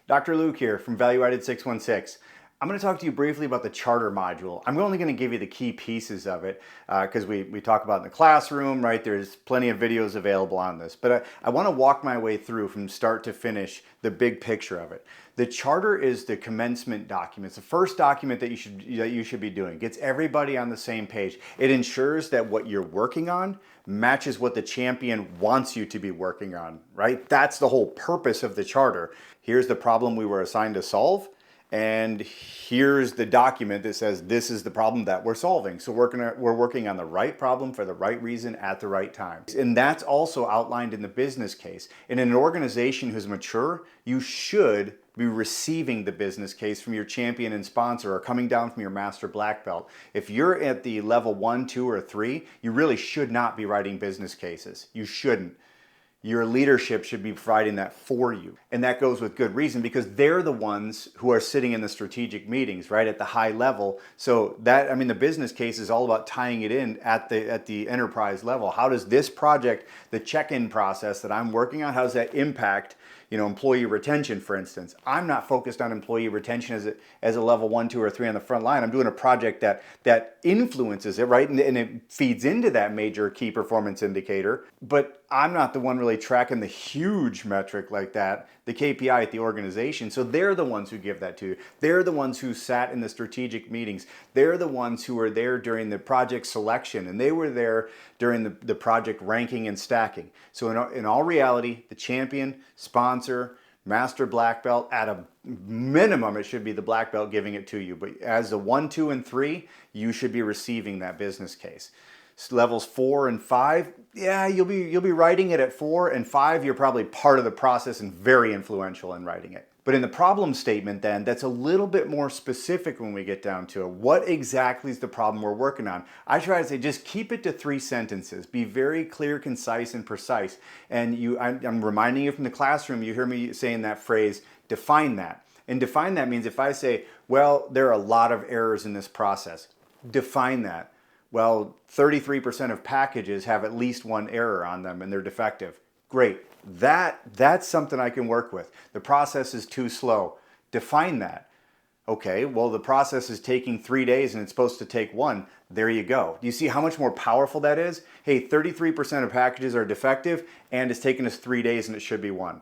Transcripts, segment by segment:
Dr. Luke here from Value Added 616. I'm going to talk to you briefly about the charter module. I'm only going to give you the key pieces of it because we talk about it in the classroom, right? There's plenty of videos available on this. But I want to walk my way through from start to finish the big picture of it. The charter is the commencement document. It's the first document that you should be doing. It gets everybody on the same page. It ensures that what you're working on matches what the champion wants you to be working on, right? That's the whole purpose of the charter. Here's the problem we were assigned to solve, and here's the document that says this is the problem that we're solving. So we're working on the right problem for the right reason at the right time. And that's also outlined in the business case. In an organization who's mature, you should be receiving the business case from your champion and sponsor or coming down from your master black belt. If you're at the level 1, 2, or 3, you really should not be writing business cases. You shouldn't. Your leadership should be providing that for you. And that goes with good reason because they're the ones who are sitting in the strategic meetings, right, at the high level. So that, I mean, the business case is all about tying it in at the enterprise level. How does this project, the check-in process that I'm working on, how does that impact, employee retention, for instance? I'm not focused on employee retention as a level 1, 2, or 3 on the front line. I'm doing a project that influences it, right? And it feeds into that major key performance indicator. But I'm not the one really tracking the huge metric like that, the KPI at the organization. So they're the ones who give that to you. They're the ones who sat in the strategic meetings. They're the ones who were there during the project selection, and they were there during the project ranking and stacking. So in all reality, the champion, sponsor, master black belt, at a minimum, it should be the black belt giving it to you. But as a 1, 2, and 3, you should be receiving that business case. Levels 4 and 5, yeah, you'll be writing it at 4 and 5. You're probably part of the process and very influential in writing it. But in the problem statement then, that's a little bit more specific when we get down to it. What exactly is the problem we're working on? I try to say just keep it to 3 sentences. Be very clear, concise, and precise. And I'm reminding you from the classroom, you hear me saying that phrase, define that. And define that means if I say, well, there are a lot of errors in this process, define that. Well, 33% of packages have at least one error on them and they're defective. Great. That's something I can work with. The process is too slow. Define that. Okay, well, the process is taking 3 days and it's supposed to take 1. There you go. Do you see how much more powerful that is? Hey, 33% of packages are defective and it's taken us 3 days and it should be 1.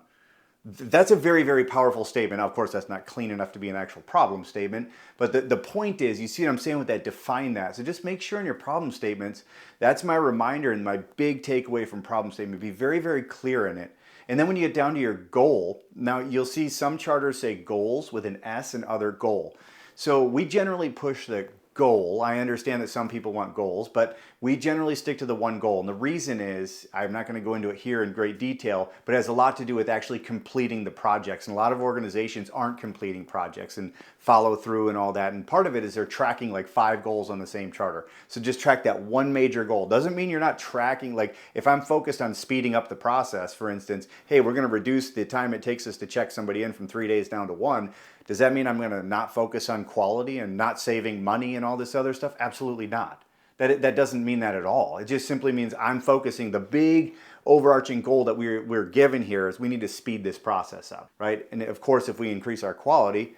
That's a very, very powerful statement. Now, of course, that's not clean enough to be an actual problem statement, but the point is, you see what I'm saying with that, define that. So just make sure in your problem statements, that's my reminder and my big takeaway from problem statement, be very, very clear in it. And then when you get down to your goal, now you'll see some charters say goals with an S and other goal. So we generally push the goal. I understand that some people want goals, but we generally stick to the one goal. And the reason is, I'm not going to go into it here in great detail, but it has a lot to do with actually completing the projects. And a lot of organizations aren't completing projects and follow through and all that. And part of it is they're tracking like 5 goals on the same charter. So just track that one major goal. Doesn't mean you're not tracking, like if I'm focused on speeding up the process, for instance, hey, we're going to reduce the time it takes us to check somebody in from 3 days down to 1. Does that mean I'm going to not focus on quality and not saving money and all this other stuff? Absolutely not. That doesn't mean that at all. It just simply means I'm focusing, the big overarching goal that we're given here is we need to speed this process up, right? And of course, if we increase our quality,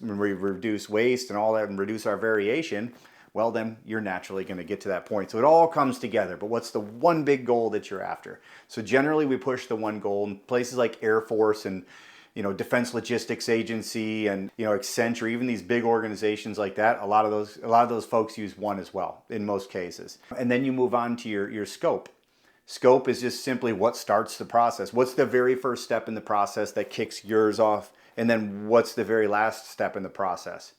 when we reduce waste and all that and reduce our variation, well, then you're naturally going to get to that point. So it all comes together. But what's the one big goal that you're after? So generally we push the one goal in places like Air Force and Defense Logistics Agency and, Accenture, even these big organizations like that, a lot of those folks use 1 as well in most cases. And then you move on to your scope. Scope is just simply what starts the process. What's the very first step in the process that kicks yours off? And then what's the very last step in the process?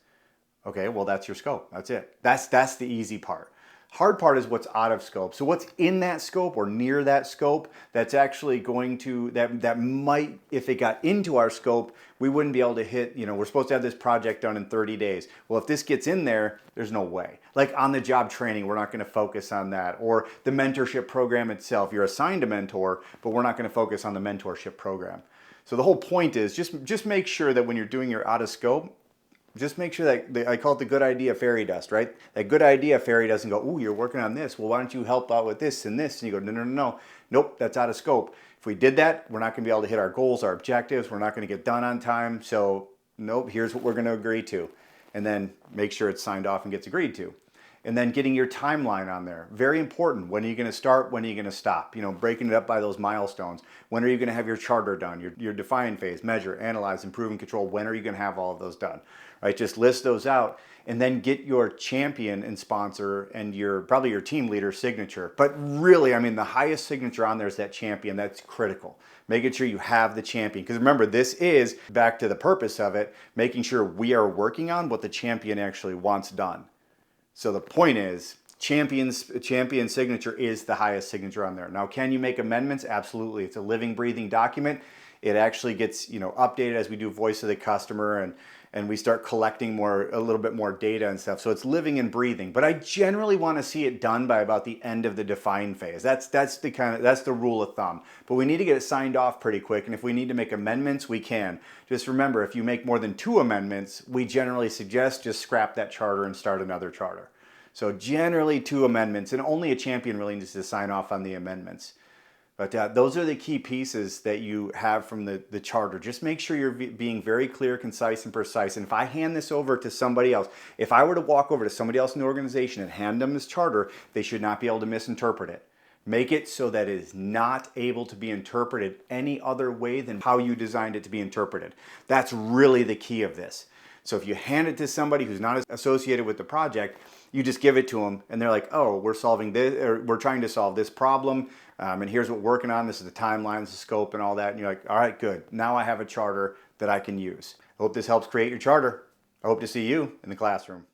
Okay, well, that's your scope. That's it. That's the easy part. Hard part is what's out of scope. So what's in that scope or near that scope that's actually going to, that might, if it got into our scope, we wouldn't be able to hit, we're supposed to have this project done in 30 days. Well, if this gets in there, there's no way. Like on the job training, we're not going to focus on that. Or the mentorship program itself, you're assigned a mentor, but we're not going to focus on the mentorship program. So the whole point is just make sure that when you're doing your out of scope, just make sure that, I call it the good idea fairy dust, right? That good idea fairy doesn't go, ooh, you're working on this. Well, why don't you help out with this and this? And you go, no. Nope, that's out of scope. If we did that, we're not going to be able to hit our goals, our objectives. We're not going to get done on time. So nope, here's what we're going to agree to. And then make sure it's signed off and gets agreed to. And then getting your timeline on there. Very important. When are you going to start? When are you going to stop? You know, breaking it up by those milestones. When are you going to have your charter done? Your define phase, measure, analyze, improve, and control. When are you going to have all of those done? Right? Just list those out and then get your champion and sponsor and probably your team leader signature. But really, I mean, the highest signature on there is that champion. That's critical. Making sure you have the champion. Because remember, this is, back to the purpose of it, making sure we are working on what the champion actually wants done. So the point is, champion signature is the highest signature on there. Now, can you make amendments? Absolutely. It's a living, breathing document. It actually gets, you know, updated as we do voice of the customer and we start collecting a little bit more data and stuff. So it's living and breathing. But I generally want to see it done by about the end of the define phase. That's the rule of thumb. But we need to get it signed off pretty quick. And if we need to make amendments, we can. Just remember, if you make more than 2 amendments, we generally suggest just scrap that charter and start another charter. So generally 2 amendments, and only a champion really needs to sign off on the amendments. But those are the key pieces that you have from the charter. Just make sure you're being very clear, concise, and precise. And if I hand this over to somebody else, if I were to walk over to somebody else in the organization and hand them this charter, they should not be able to misinterpret it. Make it so that it is not able to be interpreted any other way than how you designed it to be interpreted. That's really the key of this. So if you hand it to somebody who's not associated with the project, you just give it to them and they're like, oh, we're solving this, or we're trying to solve this problem, and here's what we're working on. This is the timeline, this is the scope and all that. And you're like, all right, good. Now I have a charter that I can use. I hope this helps create your charter. I hope to see you in the classroom.